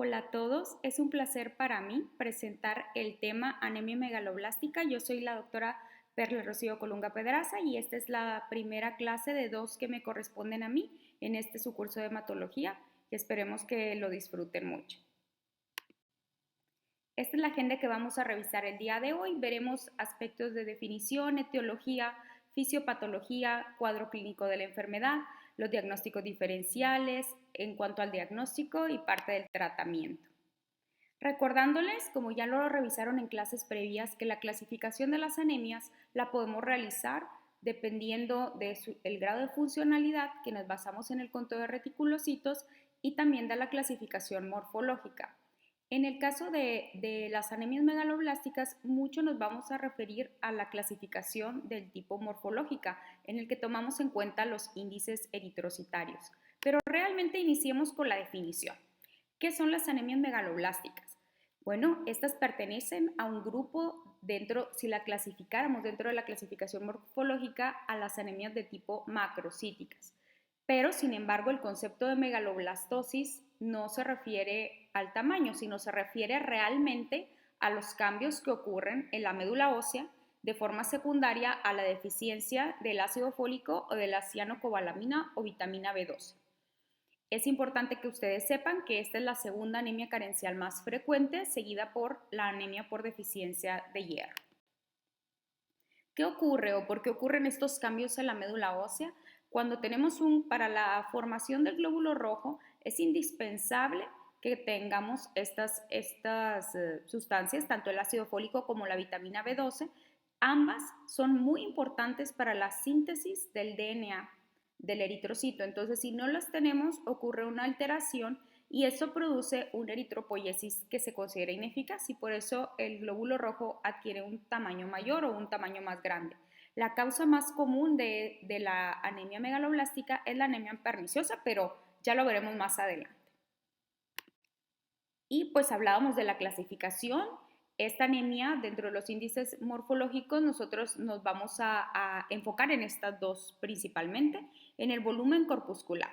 Hola a todos, es un placer para mí presentar el tema anemia megaloblástica. Yo soy la doctora Perla Rocío Colunga Pedraza y esta es la primera clase de dos que me corresponden a mí en este su curso de hematología y esperemos que lo disfruten mucho. Esta es la agenda que vamos a revisar el día de hoy. Veremos aspectos de definición, etiología, fisiopatología, cuadro clínico de la enfermedad, los diagnósticos diferenciales en cuanto al diagnóstico y parte del tratamiento. Recordándoles, como ya lo revisaron en clases previas, que la clasificación de las anemias la podemos realizar dependiendo del grado de funcionalidad, que nos basamos en el conteo de reticulocitos, y también de la clasificación morfológica. En el caso de las anemias megaloblásticas, mucho nos vamos a referir a la clasificación del tipo morfológica, en el que tomamos en cuenta los índices eritrocitarios. Pero realmente iniciemos con la definición. ¿Qué son las anemias megaloblásticas? Bueno, estas pertenecen a un grupo si la clasificáramos dentro de la clasificación morfológica, a las anemias de tipo macrocíticas. Pero, sin embargo, el concepto de megaloblastosis no se refiere al tamaño, sino se refiere realmente a los cambios que ocurren en la médula ósea de forma secundaria a la deficiencia del ácido fólico o de la cianocobalamina o vitamina B12. Es importante que ustedes sepan que esta es la segunda anemia carencial más frecuente, seguida por la anemia por deficiencia de hierro. ¿Qué ocurre o por qué ocurren estos cambios en la médula ósea? Cuando tenemos para la formación del glóbulo rojo es indispensable que tengamos estas sustancias, tanto el ácido fólico como la vitamina B12. Ambas son muy importantes para la síntesis del DNA del eritrocito. Entonces, si no las tenemos, ocurre una alteración y eso produce una eritropoiesis que se considera ineficaz y por eso el glóbulo rojo adquiere un tamaño mayor o un tamaño más grande. La causa más común de la anemia megaloblástica es la anemia perniciosa, pero ya lo veremos más adelante. Y pues hablábamos de la clasificación. Esta anemia, dentro de los índices morfológicos, nosotros nos vamos a enfocar en estas dos principalmente, en el volumen corpuscular.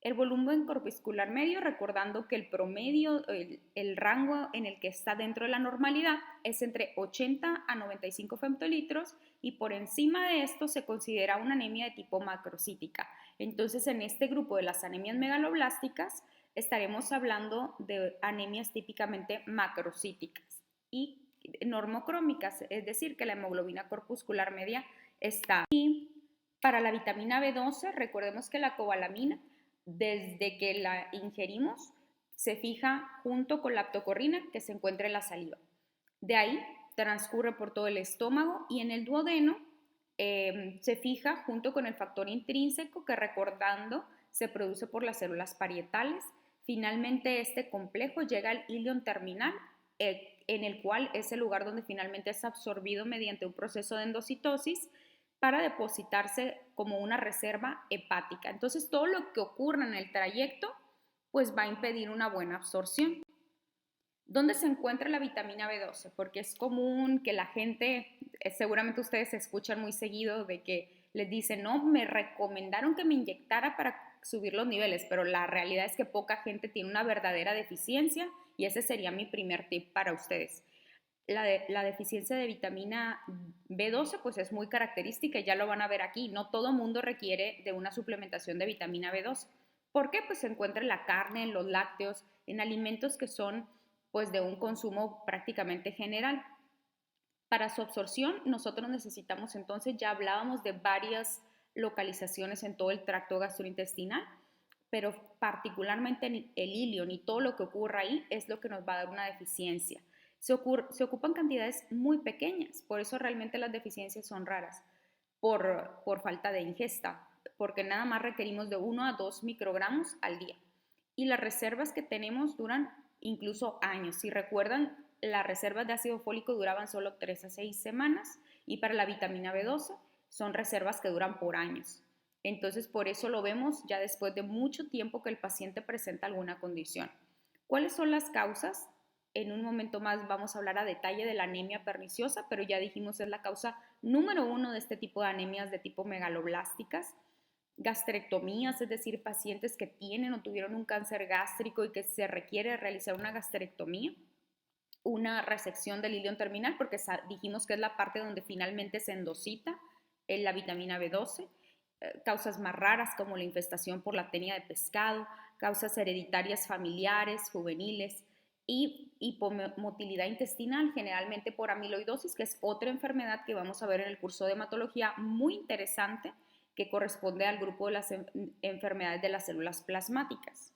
El volumen corpuscular medio, recordando que el promedio, el rango en el que está dentro de la normalidad es entre 80 a 95 femtolitros y por encima de esto se considera una anemia de tipo macrocítica. Entonces, en este grupo de las anemias megaloblásticas estaremos hablando de anemias típicamente macrocíticas y normocrómicas, es decir, que la hemoglobina corpuscular media está. Y para la vitamina B12, recordemos que la cobalamina, desde que la ingerimos, se fija junto con la aptocorrina que se encuentra en la saliva. De ahí transcurre por todo el estómago y en el duodeno se fija junto con el factor intrínseco que, recordando, se produce por las células parietales. Finalmente, este complejo llega al ilion terminal, en el cual es el lugar donde finalmente es absorbido mediante un proceso de endocitosis para depositarse como una reserva hepática. Entonces, todo lo que ocurra en el trayecto pues va a impedir una buena absorción. ¿Dónde se encuentra la vitamina B12? Porque es común que la gente, seguramente ustedes escuchan muy seguido de que les dicen, no, me recomendaron que me inyectara para subir los niveles, pero la realidad es que poca gente tiene una verdadera deficiencia y ese sería mi primer tip para ustedes. La deficiencia de vitamina B12 pues es muy característica y ya lo van a ver aquí. No todo mundo requiere de una suplementación de vitamina B12. ¿Por qué? Pues se encuentra en la carne, en los lácteos, en alimentos que son pues de un consumo prácticamente general. Para su absorción nosotros necesitamos, entonces ya hablábamos de varias localizaciones en todo el tracto gastrointestinal, pero particularmente en el ilion y todo lo que ocurra ahí es lo que nos va a dar una deficiencia. Se ocupan cantidades muy pequeñas, por eso realmente las deficiencias son raras, por falta de ingesta, porque nada más requerimos de 1 a 2 microgramos al día. Y las reservas que tenemos duran incluso años. Si recuerdan, las reservas de ácido fólico duraban solo 3 a 6 semanas y para la vitamina B12 son reservas que duran por años. Entonces, por eso lo vemos ya después de mucho tiempo que el paciente presenta alguna condición. ¿Cuáles son las causas? En un momento más vamos a hablar a detalle de la anemia perniciosa, pero ya dijimos es la causa número 1 de este tipo de anemias de tipo megaloblásticas. gastrectomías, es decir, pacientes que tienen o tuvieron un cáncer gástrico y que se requiere realizar una gastrectomía, una resección del ilion terminal, porque dijimos que es la parte donde finalmente se endosita la vitamina B12, causas más raras como la infestación por la tenia de pescado, causas hereditarias familiares, juveniles y hipomotilidad intestinal, generalmente por amiloidosis, que es otra enfermedad que vamos a ver en el curso de hematología muy interesante que corresponde al grupo de las enfermedades de las células plasmáticas.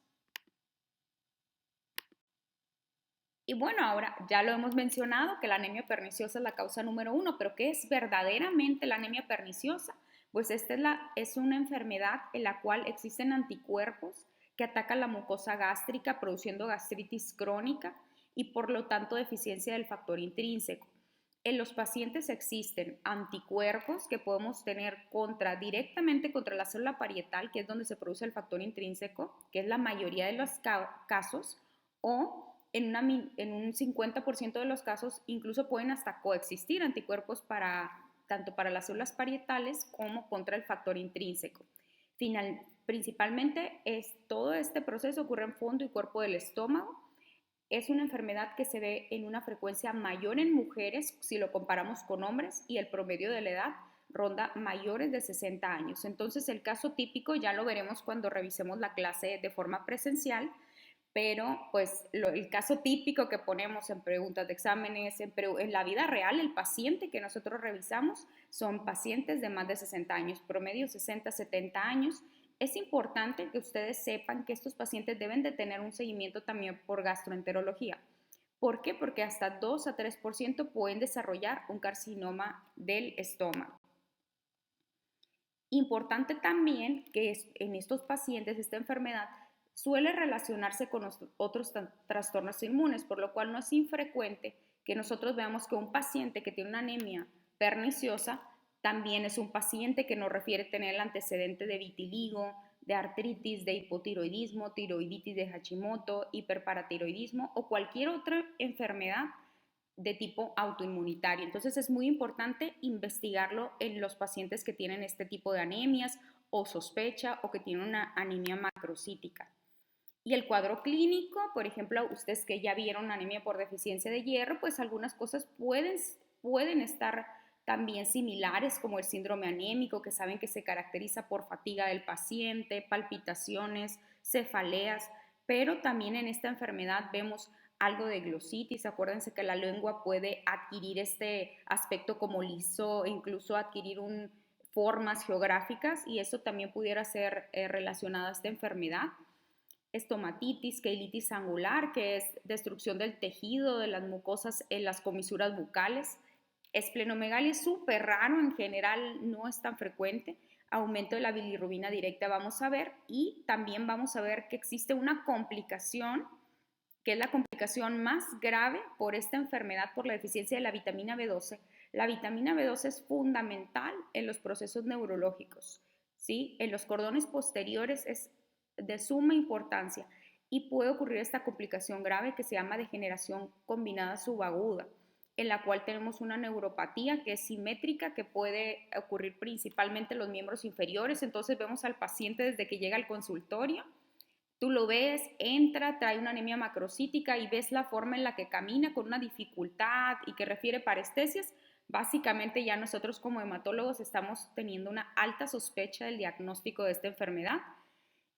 Y bueno, ahora ya lo hemos mencionado que la anemia perniciosa es la causa número 1, pero ¿qué es verdaderamente la anemia perniciosa? Pues esta es una enfermedad en la cual existen anticuerpos que atacan la mucosa gástrica produciendo gastritis crónica y por lo tanto deficiencia del factor intrínseco. En los pacientes existen anticuerpos que podemos tener directamente contra la célula parietal, que es donde se produce el factor intrínseco, que es la mayoría de los casos, o en un 50% de los casos incluso pueden hasta coexistir anticuerpos tanto para las células parietales como contra el factor intrínseco. Principalmente todo este proceso ocurre en fondo y cuerpo del estómago. Es una enfermedad que se ve en una frecuencia mayor en mujeres si lo comparamos con hombres y el promedio de la edad ronda mayores de 60 años. Entonces el caso típico ya lo veremos cuando revisemos la clase de forma presencial, pero pues el caso típico que ponemos en preguntas de exámenes, en la vida real, el paciente que nosotros revisamos son pacientes de más de 60 años, promedio 60, 70 años. Es importante que ustedes sepan que estos pacientes deben de tener un seguimiento también por gastroenterología. ¿Por qué? Porque hasta 2 a 3% pueden desarrollar un carcinoma del estómago. Importante también que en estos pacientes esta enfermedad suele relacionarse con otros trastornos inmunes, por lo cual no es infrecuente que nosotros veamos que un paciente que tiene una anemia perniciosa también es un paciente que nos refiere tener el antecedente de vitiligo, de artritis, de hipotiroidismo, tiroiditis de Hashimoto, hiperparatiroidismo o cualquier otra enfermedad de tipo autoinmunitario. Entonces es muy importante investigarlo en los pacientes que tienen este tipo de anemias o sospecha o que tienen una anemia macrocítica. Y el cuadro clínico, por ejemplo, ustedes que ya vieron anemia por deficiencia de hierro, pues algunas cosas pueden estar también similares, como el síndrome anémico, que saben que se caracteriza por fatiga del paciente, palpitaciones, cefaleas, pero también en esta enfermedad vemos algo de glositis. Acuérdense que la lengua puede adquirir este aspecto como liso, incluso adquirir formas geográficas, y eso también pudiera ser relacionado a esta enfermedad. Estomatitis, queilitis angular, que es destrucción del tejido de las mucosas en las comisuras bucales. Esplenomegalia es súper raro, en general no es tan frecuente. Aumento de la bilirrubina directa vamos a ver, y también vamos a ver que existe una complicación, que es la complicación más grave por esta enfermedad, por la deficiencia de la vitamina B12. La vitamina B12 es fundamental en los procesos neurológicos, ¿sí? En los cordones posteriores es de suma importancia y puede ocurrir esta complicación grave que se llama degeneración combinada subaguda, en la cual tenemos una neuropatía que es simétrica, que puede ocurrir principalmente en los miembros inferiores. Entonces vemos al paciente desde que llega al consultorio, tú lo ves, entra, trae una anemia macrocítica y ves la forma en la que camina con una dificultad y que refiere parestesias. Básicamente ya nosotros como hematólogos estamos teniendo una alta sospecha del diagnóstico de esta enfermedad,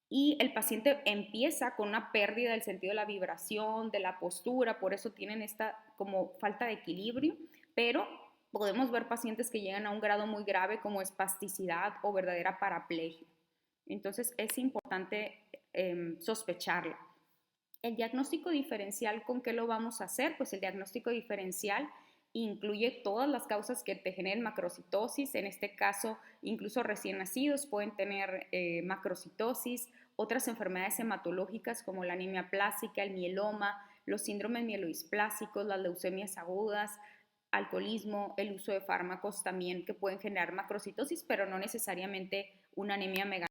y el paciente empieza con una pérdida del sentido de la vibración, de la postura, por eso tienen esta como falta de equilibrio, pero podemos ver pacientes que llegan a un grado muy grave como espasticidad o verdadera paraplegia. Entonces es importante sospecharla. El diagnóstico diferencial, ¿con qué lo vamos a hacer? Pues el diagnóstico diferencial incluye todas las causas que te generen macrocitosis. En este caso, incluso recién nacidos pueden tener macrocitosis, otras enfermedades hematológicas como la anemia plástica, el mieloma, los síndromes mieloisplásicos, las leucemias agudas, alcoholismo, el uso de fármacos también que pueden generar macrocitosis, pero no necesariamente una anemia megalóblica.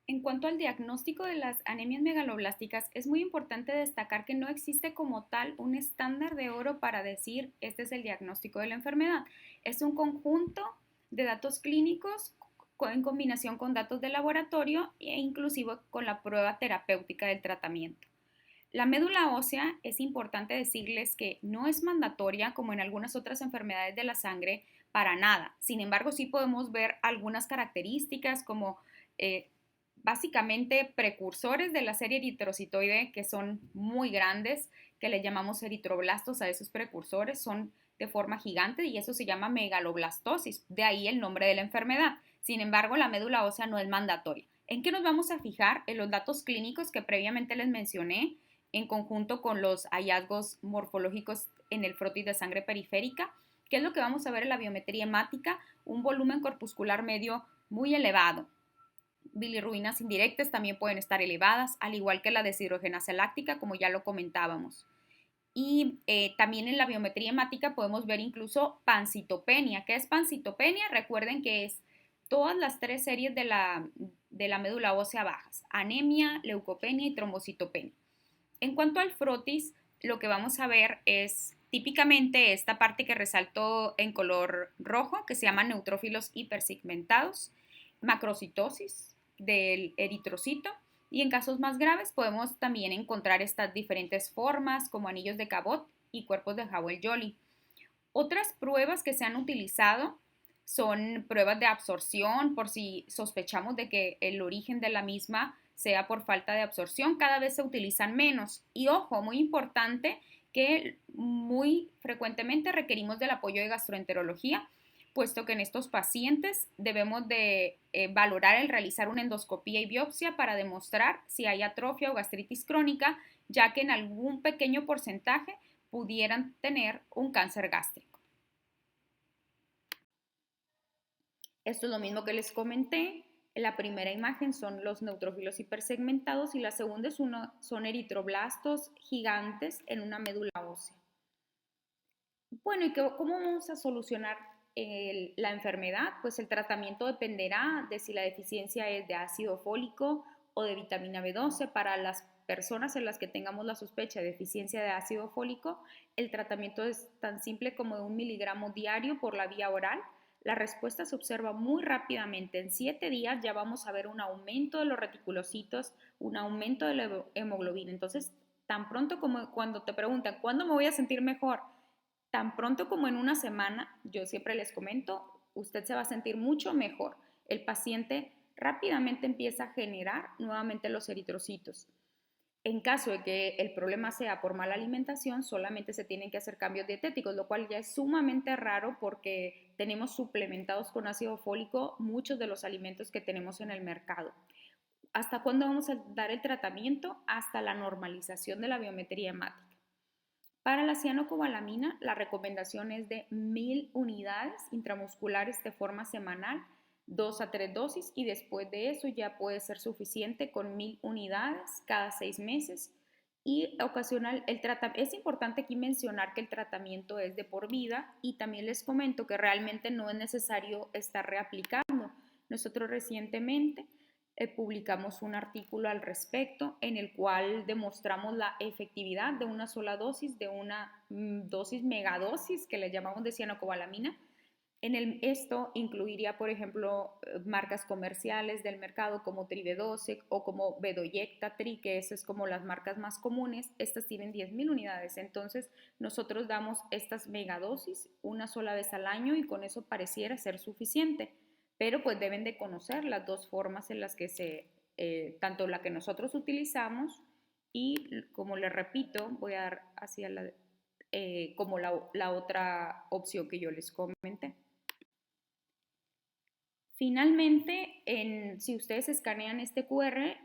En cuanto al diagnóstico de las anemias megaloblásticas, es muy importante destacar que no existe como tal un estándar de oro para decir este es el diagnóstico de la enfermedad. Es un conjunto de datos clínicos en combinación con datos de laboratorio e inclusive con la prueba terapéutica del tratamiento. La médula ósea es importante decirles que no es mandatoria como en algunas otras enfermedades de la sangre para nada. Sin embargo, sí podemos ver algunas características como eh, básicamente precursores de la serie eritrocitoide que son muy grandes, que le llamamos eritroblastos a esos precursores, son de forma gigante y eso se llama megaloblastosis, de ahí el nombre de la enfermedad. Sin embargo, la médula ósea no es mandatoria. ¿En qué nos vamos a fijar? En los datos clínicos que previamente les mencioné, en conjunto con los hallazgos morfológicos en el frotis de sangre periférica. ¿Qué es lo que vamos a ver en la biometría hemática? Un volumen corpuscular medio muy elevado. Bilirrubinas indirectas también pueden estar elevadas, al igual que la deshidrogenasa láctica, como ya lo comentábamos. Y también en la biometría hemática podemos ver incluso pancitopenia. ¿Qué es pancitopenia? Recuerden que es todas las tres series de la médula ósea bajas: anemia, leucopenia y trombocitopenia. En cuanto al frotis, lo que vamos a ver es típicamente esta parte que resaltó en color rojo, que se llama neutrófilos hipersegmentados, macrocitosis del eritrocito, y en casos más graves podemos también encontrar estas diferentes formas como anillos de Cabot y cuerpos de Howell-Jolly. Otras pruebas que se han utilizado son pruebas de absorción, por si sospechamos de que el origen de la misma sea por falta de absorción, cada vez se utilizan menos. Y ojo, muy importante, que muy frecuentemente requerimos del apoyo de gastroenterología, puesto que en estos pacientes debemos de valorar el realizar una endoscopía y biopsia para demostrar si hay atrofia o gastritis crónica, ya que en algún pequeño porcentaje pudieran tener un cáncer gástrico. Esto es lo mismo que les comenté. La primera imagen son los neutrófilos hipersegmentados y la segunda son eritroblastos gigantes en una médula ósea. Bueno, ¿y cómo vamos a solucionar la enfermedad? Pues el tratamiento dependerá de si la deficiencia es de ácido fólico o de vitamina B12. Para las personas en las que tengamos la sospecha de deficiencia de ácido fólico, el tratamiento es tan simple como de 1 miligramo diario por la vía oral. La respuesta se observa muy rápidamente. En 7 días ya vamos a ver un aumento de los reticulocitos, un aumento de la hemoglobina. Entonces, tan pronto como cuando te preguntan, ¿cuándo me voy a sentir mejor? Tan pronto como en una semana, yo siempre les comento, usted se va a sentir mucho mejor. El paciente rápidamente empieza a generar nuevamente los eritrocitos. En caso de que el problema sea por mala alimentación, solamente se tienen que hacer cambios dietéticos, lo cual ya es sumamente raro porque tenemos suplementados con ácido fólico muchos de los alimentos que tenemos en el mercado. ¿Hasta cuándo vamos a dar el tratamiento? Hasta la normalización de la biometría hemática. Para la cianocobalamina, la recomendación es de 1000 unidades intramusculares de forma semanal, 2 a 3 dosis, y después de eso ya puede ser suficiente con 1000 unidades cada 6 meses. Y ocasional, es importante aquí mencionar que el tratamiento es de por vida y también les comento que realmente no es necesario estar reaplicando. Nosotros recientemente publicamos un artículo al respecto en el cual demostramos la efectividad de una sola dosis, de una dosis megadosis que le llamamos de cianocobalamina. Esto incluiría, por ejemplo, marcas comerciales del mercado como Trivedose o como Bedoyecta Tri, que esas es como las marcas más comunes. Estas tienen 10,000 unidades. Entonces, nosotros damos estas megadosis una sola vez al año y con eso pareciera ser suficiente. Pero pues deben de conocer las dos formas en las que tanto la que nosotros utilizamos y, como les repito, voy a dar hacia como la otra opción que yo les comenté. Finalmente, si ustedes escanean este QR,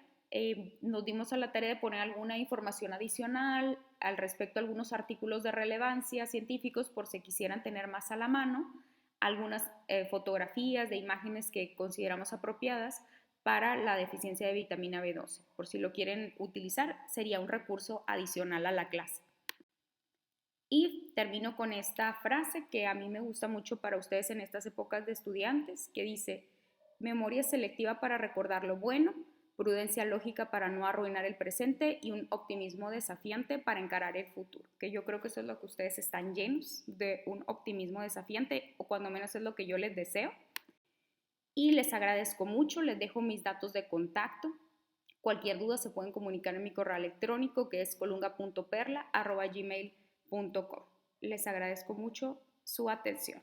nos dimos a la tarea de poner alguna información adicional al respecto a algunos artículos de relevancia científicos por si quisieran tener más a la mano, algunas fotografías de imágenes que consideramos apropiadas para la deficiencia de vitamina B12. Por si lo quieren utilizar, sería un recurso adicional a la clase. Y termino con esta frase que a mí me gusta mucho para ustedes en estas épocas de estudiantes, que dice: memoria selectiva para recordar lo bueno, prudencia lógica para no arruinar el presente y un optimismo desafiante para encarar el futuro. Que yo creo que eso es lo que ustedes están llenos, de un optimismo desafiante, o cuando menos es lo que yo les deseo. y les agradezco mucho, les dejo mis datos de contacto. Cualquier duda se pueden comunicar en mi correo electrónico que es colunga.perla@gmail.com. Les agradezco mucho su atención.